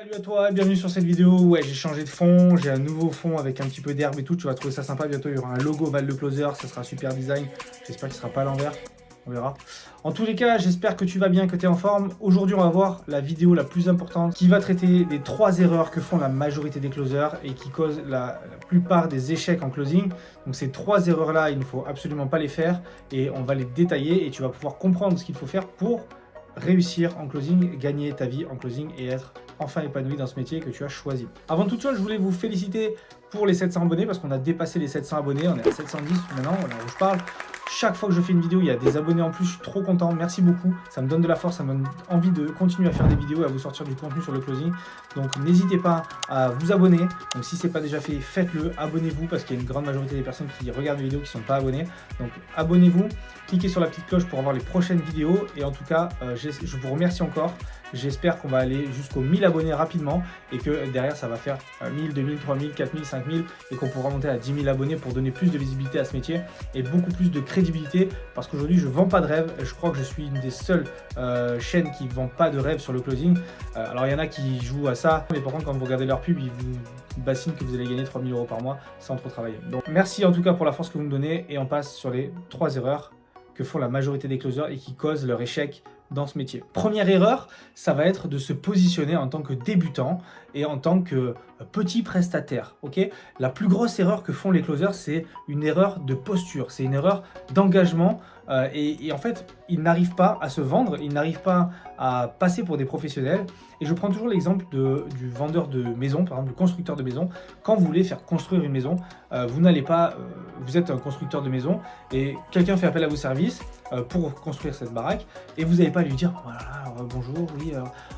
Salut à toi, bienvenue sur cette vidéo. Ouais, j'ai changé de fond, j'ai un nouveau fond avec un petit peu d'herbe et tout, tu vas trouver ça sympa. Bientôt il y aura un logo Val de Closer, ça sera super design. J'espère qu'il sera pas à l'envers, on verra. En tous les cas, j'espère que tu vas bien, que tu es en forme. Aujourd'hui, on va voir la vidéo la plus importante qui va traiter des 3 erreurs que font la majorité des closers et qui causent la plupart des échecs en closing. Donc ces 3 erreurs-là, il ne faut absolument pas les faire et on va les détailler et tu vas pouvoir comprendre ce qu'il faut faire pour réussir en closing, gagner ta vie en closing et être enfin épanoui dans ce métier que tu as choisi. Avant toute chose, je voulais vous féliciter pour les 700 abonnés parce qu'on a dépassé les 700 abonnés, on est à 710 maintenant, voilà où je parle. Chaque fois que je fais une vidéo, il y a des abonnés en plus, je suis trop content, merci beaucoup, ça me donne de la force, ça me donne envie de continuer à faire des vidéos et à vous sortir du contenu sur le closing. Donc n'hésitez pas à vous abonner, donc si ce n'est pas déjà fait, faites-le, abonnez-vous parce qu'il y a une grande majorité des personnes qui regardent mes vidéos qui ne sont pas abonnées. Donc abonnez-vous, cliquez sur la petite cloche pour avoir les prochaines vidéos et en tout cas, je vous remercie encore. J'espère qu'on va aller jusqu'aux 1000 abonnés rapidement et que derrière ça va faire 1000, 2000, 3000, 4000, 5000 et qu'on pourra monter à 10 000 abonnés pour donner plus de visibilité à ce métier et beaucoup plus de crédibilité parce qu'aujourd'hui je ne vends pas de rêve. Je crois que je suis une des seules chaînes qui ne vend pas de rêve sur le closing. Alors il y en a qui jouent à ça, mais par contre quand vous regardez leur pub, ils vous bassinent que vous allez gagner 3000 € par mois sans trop travailler. Donc merci en tout cas pour la force que vous me donnez et on passe sur les 3 erreurs que font la majorité des closers et qui causent leur échec dans ce métier. Première erreur, ça va être de se positionner en tant que débutant et en tant que petit prestataire. Okay, la plus grosse erreur que font les closers, c'est une erreur de posture, c'est une erreur d'engagement et en fait, ils n'arrivent pas à se vendre, ils n'arrivent pas à passer pour des professionnels. Et je prends toujours l'exemple du vendeur de maison, par exemple le constructeur de maison. Quand vous voulez faire construire une maison, vous n'allez pas, vous êtes un constructeur de maison et quelqu'un fait appel à vos services pour construire cette baraque et vous n'allez pas lui dire voilà, bonjour, oui,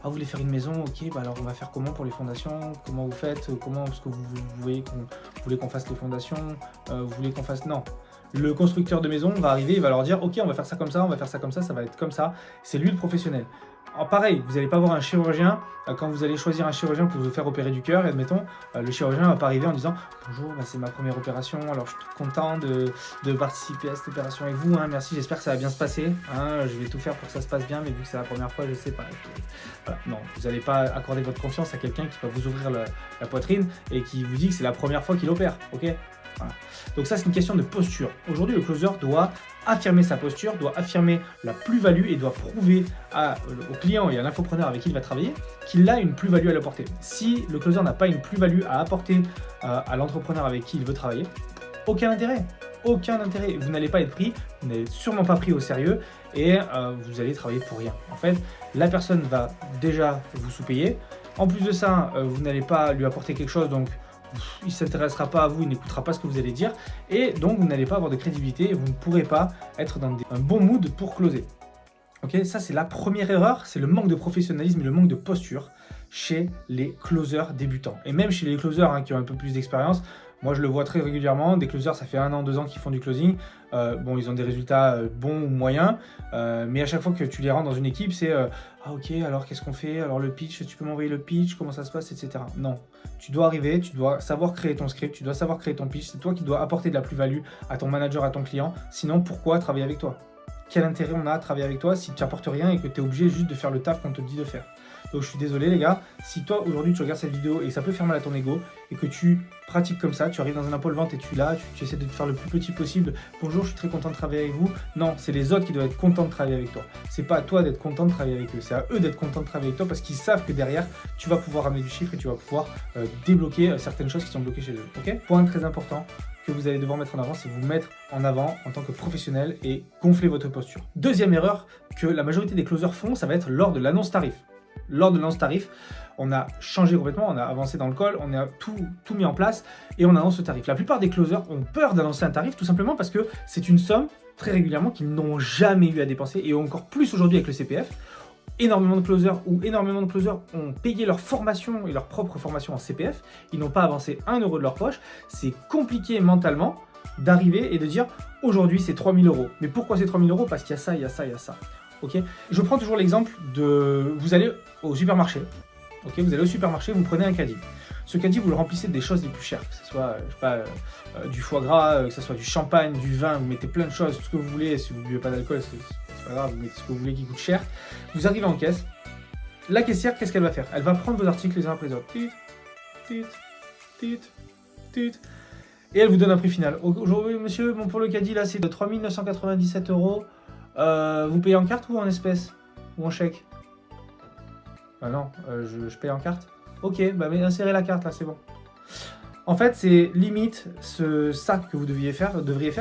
vous voulez faire une maison, ok, bah alors on va faire comment pour les fondations, comment vous faites, comment est-ce que vous voulez qu'on fasse les fondations, vous voulez qu'on fasse, non. Le constructeur de maison va arriver, il va leur dire ok, on va faire ça comme ça, on va faire ça comme ça va être comme ça. C'est lui le professionnel. Alors pareil, vous n'allez pas voir un chirurgien, quand vous allez choisir un chirurgien pour vous faire opérer du cœur, et admettons, le chirurgien ne va pas arriver en disant bonjour, c'est ma première opération, alors je suis tout content de participer à cette opération avec vous, merci, j'espère que ça va bien se passer, je vais tout faire pour que ça se passe bien, mais vu que c'est la première fois, je sais pas. Voilà. Non, vous n'allez pas accorder votre confiance à quelqu'un qui va vous ouvrir la poitrine et qui vous dit que c'est la première fois qu'il opère, ok ? Voilà. Donc ça c'est une question de posture. Aujourd'hui le closer doit affirmer sa posture, doit affirmer la plus-value et doit prouver au client et à l'infopreneur avec qui il va travailler qu'il a une plus-value à l'apporter. Si le closer n'a pas une plus-value à apporter à l'entrepreneur avec qui il veut travailler, aucun intérêt. Aucun intérêt. Vous n'allez pas être pris, vous n'êtes sûrement pas pris au sérieux et vous allez travailler pour rien. En fait, la personne va déjà vous sous-payer. En plus de ça, vous n'allez pas lui apporter quelque chose, donc il ne s'intéressera pas à vous, il n'écoutera pas ce que vous allez dire et donc vous n'allez pas avoir de crédibilité et vous ne pourrez pas être dans un bon mood pour closer. Ok, ça c'est la première erreur, c'est le manque de professionnalisme et le manque de posture chez les closers débutants et même chez les closers qui ont un peu plus d'expérience. Moi je le vois très régulièrement, des closers ça fait 1 an, 2 ans qu'ils font du closing, ils ont des résultats bons ou moyens, mais à chaque fois que tu les rends dans une équipe c'est ok, alors qu'est-ce qu'on fait, alors le pitch, tu peux m'envoyer le pitch, comment ça se passe, etc. Non, tu dois arriver, tu dois savoir créer ton script, tu dois savoir créer ton pitch, c'est toi qui dois apporter de la plus-value à ton manager, à ton client, sinon pourquoi travailler avec toi? Quel intérêt on a à travailler avec toi si tu n'apportes rien et que tu es obligé juste de faire le taf qu'on te dit de faire? Donc je suis désolé les gars, si toi aujourd'hui tu regardes cette vidéo et ça peut faire mal à ton ego et que tu pratiques comme ça, tu arrives dans un impôt-vente et tu essaies de te faire le plus petit possible, bonjour je suis très content de travailler avec vous, non, c'est les autres qui doivent être contents de travailler avec toi, c'est pas à toi d'être content de travailler avec eux, c'est à eux d'être contents de travailler avec toi parce qu'ils savent que derrière tu vas pouvoir amener du chiffre et tu vas pouvoir débloquer certaines choses qui sont bloquées chez eux, ok? Point très important que vous allez devoir mettre en avant, c'est vous mettre en avant en tant que professionnel et gonfler votre posture. Deuxième erreur que la majorité des closers font, ça va être lors de l'annonce tarif. Lors de l'annonce tarif, on a changé complètement, on a avancé dans le call, on a tout mis en place et on annonce le tarif. La plupart des closers ont peur d'annoncer un tarif tout simplement parce que c'est une somme très régulièrement qu'ils n'ont jamais eu à dépenser et encore plus aujourd'hui avec le CPF. Énormément de closers ont payé leur formation et leur propre formation en CPF. Ils n'ont pas avancé 1 € de leur poche. C'est compliqué mentalement d'arriver et de dire aujourd'hui c'est 3 000 €. Mais pourquoi c'est 3 000 €? Parce qu'il y a ça, il y a ça, il y a ça. Okay, je prends toujours l'exemple de vous allez au supermarché. Okay, vous allez au supermarché, vous prenez un caddie. Ce caddie, vous le remplissez de des choses les plus chères, que ce soit je sais pas, du foie gras, que ce soit du champagne, du vin, vous mettez plein de choses, tout ce que vous voulez. Si vous ne buvez pas d'alcool, c'est pas grave, vous mettez ce que vous voulez qui coûte cher. Vous arrivez en caisse, la caissière, qu'est-ce qu'elle va faire? Elle va prendre vos articles les uns après les autres. Tit, tit, tit, tit. Et elle vous donne un prix final. Aujourd'hui, monsieur, bon, pour le caddie, là, c'est de 3 997 €. Vous payez en carte ou en espèces? Ou en chèque? Ah non, je paye en carte. Ok, bah mais insérez la carte, là, c'est bon. En fait, c'est limite ça que vous devriez faire,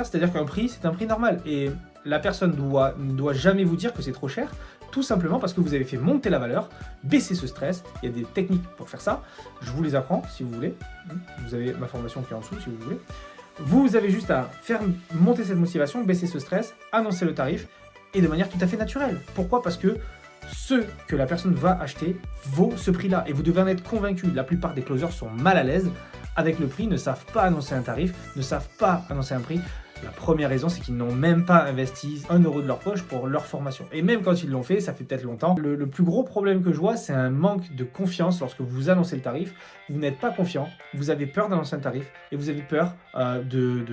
c'est-à-dire qu'un prix, c'est un prix normal. Et la personne ne doit jamais vous dire que c'est trop cher, tout simplement parce que vous avez fait monter la valeur, baisser ce stress. Il y a des techniques pour faire ça. Je vous les apprends si vous voulez. Vous avez ma formation qui est en dessous si vous voulez. Vous avez juste à faire monter cette motivation, baisser ce stress, annoncer le tarif et de manière tout à fait naturelle. Pourquoi? Parce que ce que la personne va acheter vaut ce prix-là. Et vous devez en être convaincu. La plupart des closers sont mal à l'aise avec le prix, ne savent pas annoncer un tarif, ne savent pas annoncer un prix. La première raison, c'est qu'ils n'ont même pas investi 1 € de leur poche pour leur formation. Et même quand ils l'ont fait, ça fait peut-être longtemps. Le plus gros problème que je vois, c'est un manque de confiance lorsque vous annoncez le tarif. Vous n'êtes pas confiant, vous avez peur d'annoncer un tarif et vous avez peur de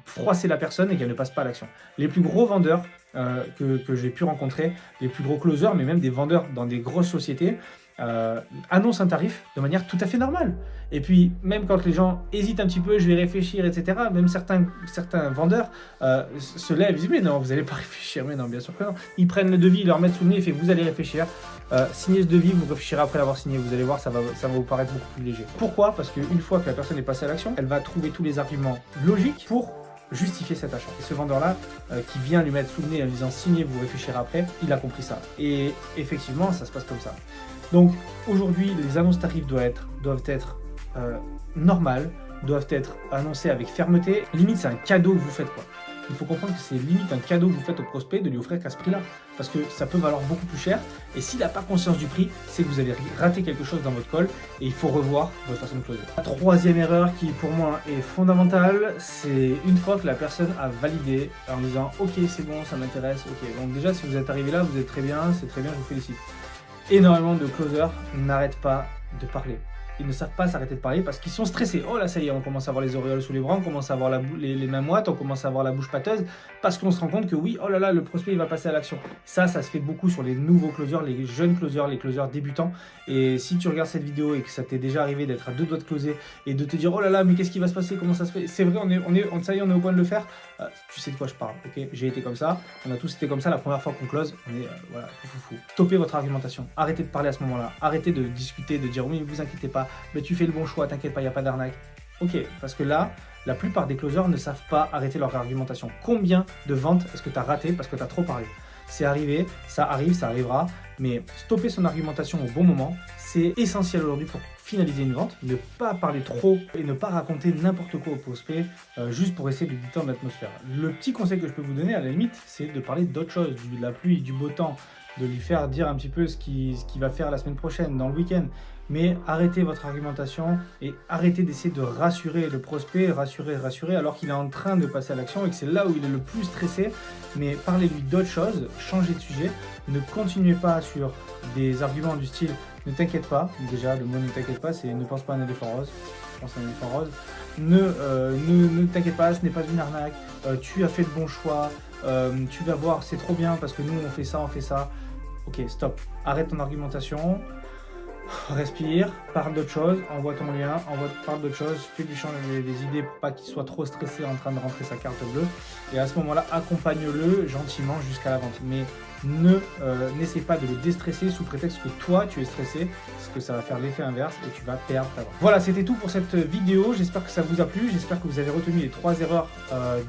froisser la personne et qu'elle ne passe pas à l'action. Les plus gros vendeurs que j'ai pu rencontrer, les plus gros closers, mais même des vendeurs dans des grosses sociétés, annonce un tarif de manière tout à fait normale. Et puis, même quand les gens hésitent un petit peu, je vais réfléchir, etc., même certains vendeurs se lèvent, ils disent mais non, vous n'allez pas réfléchir, mais non, bien sûr que non. Ils prennent le devis, ils leur mettent sous le nez, et vous allez réfléchir. Signez ce devis, vous réfléchirez après l'avoir signé, vous allez voir, ça va vous paraître beaucoup plus léger. Pourquoi? Parce qu'une fois que la personne est passée à l'action, elle va trouver tous les arguments logiques pour justifier cet achat. Et ce vendeur-là, qui vient lui mettre sous le nez en disant signez, vous réfléchirez après, il a compris ça. Et effectivement, ça se passe comme ça. Donc aujourd'hui, les annonces tarifs doivent être normales, doivent être annoncées avec fermeté. Limite, c'est un cadeau que vous faites, quoi. Il faut comprendre que c'est limite un cadeau que vous faites au prospect de lui offrir qu'à ce prix-là. Parce que ça peut valoir beaucoup plus cher. Et s'il n'a pas conscience du prix, c'est que vous avez raté quelque chose dans votre call et il faut revoir votre façon de closer. La troisième erreur qui pour moi est fondamentale, c'est une fois que la personne a validé en disant ok, c'est bon, ça m'intéresse, ok. Donc déjà, si vous êtes arrivé là, vous êtes très bien, c'est très bien, je vous félicite. Énormément de closers n'arrêtent pas de parler. Ils ne savent pas s'arrêter de parler parce qu'ils sont stressés. Oh là, ça y est, on commence à avoir les auréoles sous les bras, on commence à avoir les mains moites, on commence à avoir la bouche pâteuse parce qu'on se rend compte que oui, oh là là, le prospect il va passer à l'action. Ça se fait beaucoup sur les nouveaux closers, les jeunes closers, les closers débutants. Et si tu regardes cette vidéo et que ça t'est déjà arrivé d'être à 2 doigts de closer et de te dire oh là là, mais qu'est-ce qui va se passer, comment ça se fait? C'est vrai, ça y est, on est au point de le faire. Tu sais de quoi je parle, ok? J'ai été comme ça, on a tous été comme ça la première fois qu'on close, on est voilà, fou. Stoppez votre argumentation, arrêtez de parler à ce moment-là, arrêtez de discuter, de dire oui, ne vous inquiétez pas, mais tu fais le bon choix, t'inquiète pas, il n'y a pas d'arnaque. Ok, parce que là, la plupart des closers ne savent pas arrêter leur argumentation. Combien de ventes est-ce que tu as raté parce que tu as trop parlé? C'est arrivé, ça arrive, ça arrivera, mais stopper son argumentation au bon moment, c'est essentiel aujourd'hui pour finaliser une vente, ne pas parler trop et ne pas raconter n'importe quoi au prospect juste pour essayer de détendre l'atmosphère. Le petit conseil que je peux vous donner à la limite, c'est de parler d'autre chose, de la pluie, du beau temps, de lui faire dire un petit peu ce qu'il va faire la semaine prochaine, dans le week-end. Mais arrêtez votre argumentation et arrêtez d'essayer de rassurer le prospect, rassurer alors qu'il est en train de passer à l'action et que c'est là où il est le plus stressé. Mais parlez-lui d'autre chose, changez de sujet, ne continuez pas sur des arguments du style ne t'inquiète pas. Déjà, le mot ne t'inquiète pas, c'est ne pense pas à un éléphant rose. Je pense à un éléphant rose. Ne t'inquiète pas, ce n'est pas une arnaque. Tu as fait le bon choix. Tu vas voir, c'est trop bien parce que nous on fait ça. Ok, stop. Arrête ton argumentation. Respire, parle d'autre chose, envoie ton lien, parle d'autre chose, fais-lui changer des idées pour pas qu'il soit trop stressé en train de rentrer sa carte bleue. Et à ce moment-là, accompagne-le gentiment jusqu'à la vente. Mais n'essaie pas de le déstresser sous prétexte que toi tu es stressé, parce que ça va faire l'effet inverse et tu vas perdre ta vente. Voilà, c'était tout pour cette vidéo. J'espère que ça vous a plu, j'espère que vous avez retenu les 3 erreurs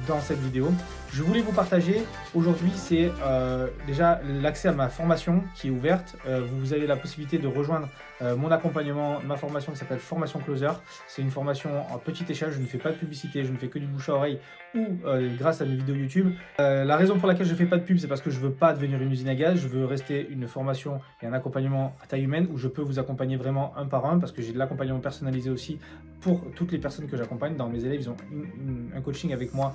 dans cette vidéo. Je voulais vous partager aujourd'hui, c'est déjà l'accès à ma formation qui est ouverte. Vous avez la possibilité de rejoindre mon accompagnement, ma formation qui s'appelle Formation Closer. C'est une formation en petite échelle, je ne fais pas de publicité, je ne fais que du bouche à oreille ou grâce à mes vidéos YouTube. La raison pour laquelle je ne fais pas de pub, c'est parce que je ne veux pas devenir une usine à gaz, je veux rester une formation et un accompagnement à taille humaine où je peux vous accompagner vraiment un par un parce que j'ai de l'accompagnement personnalisé aussi pour toutes les personnes que j'accompagne. Dans mes élèves, ils ont un coaching avec moi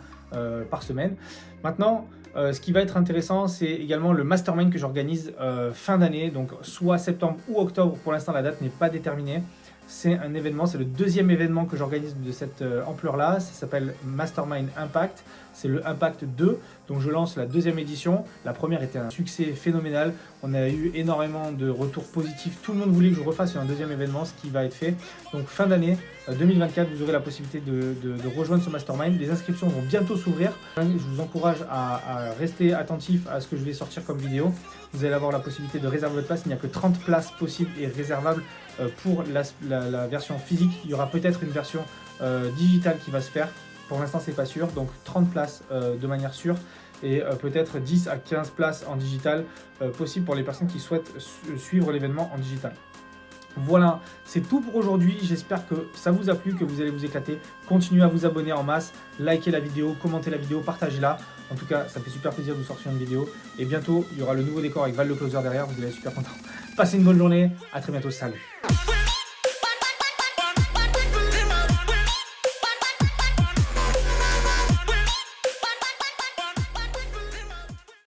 par semaine. Maintenant, ce qui va être intéressant, c'est également le mastermind que j'organise fin d'année, donc soit septembre ou octobre. Pour l'instant, la date n'est pas déterminée. C'est un événement, c'est le 2e événement que j'organise de cette ampleur-là. Ça s'appelle Mastermind Impact. c'est le Impact 2. Donc je lance la deuxième édition. La première était un succès phénoménal. On a eu énormément de retours positifs. Tout le monde voulait que je refasse un deuxième événement, ce qui va être fait. Donc fin d'année 2024, vous aurez la possibilité de rejoindre ce mastermind. Les inscriptions vont bientôt s'ouvrir. Je vous encourage à rester attentif à ce que je vais sortir comme vidéo. Vous allez avoir la possibilité de réserver votre place. Il n'y a que 30 places possibles et réservables pour la version physique. Il y aura peut-être une version digitale qui va se faire. Pour l'instant, c'est pas sûr. Donc 30 places de manière sûre et peut-être 10 à 15 places en digital possible pour les personnes qui souhaitent suivre l'événement en digital. Voilà, c'est tout pour aujourd'hui. J'espère que ça vous a plu, que vous allez vous éclater. Continuez à vous abonner en masse, likez la vidéo, commentez la vidéo, partagez-la. En tout cas, ça fait super plaisir de vous sortir une vidéo. Et bientôt, il y aura le nouveau décor avec Val le Closer derrière. Vous allez être super content. Passez une bonne journée. À très bientôt. Salut.